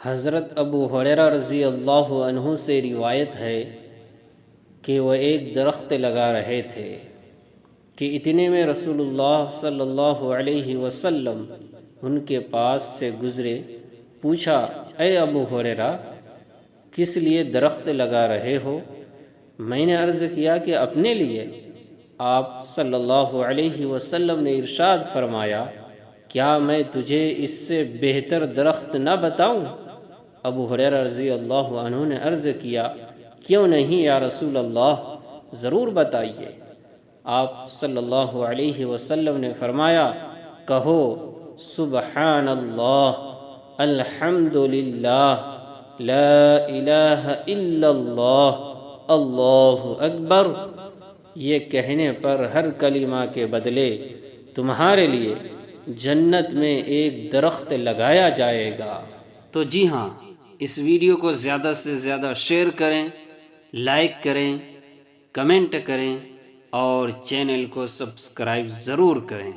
حضرت ابو ہریرہ رضی اللہ عنہ سے روایت ہے کہ وہ ایک درخت لگا رہے تھے کہ اتنے میں رسول اللہ صلی اللہ علیہ وسلم ان کے پاس سے گزرے۔ پوچھا، اے ابو ہریرہ، کس لیے درخت لگا رہے ہو؟ میں نے عرض کیا کہ اپنے لیے۔ آپ صلی اللہ علیہ وسلم نے ارشاد فرمایا، کیا میں تجھے اس سے بہتر درخت نہ بتاؤں؟ ابو ہریرہ رضی اللہ عنہ نے عرض کیا، کیوں نہیں یا رسول اللہ، ضرور بتائیے۔ آپ صلی اللہ علیہ وسلم نے فرمایا، کہو سبحان اللہ، الحمد للہ، لا الہ الا اللہ، اللہ اکبر۔ یہ کہنے پر ہر کلمہ کے بدلے تمہارے لیے جنت میں ایک درخت لگایا جائے گا۔ تو جی ہاں، اس ویڈیو کو زیادہ سے زیادہ شیئر کریں، لائک کریں، کمنٹ کریں اور چینل کو سبسکرائب ضرور کریں۔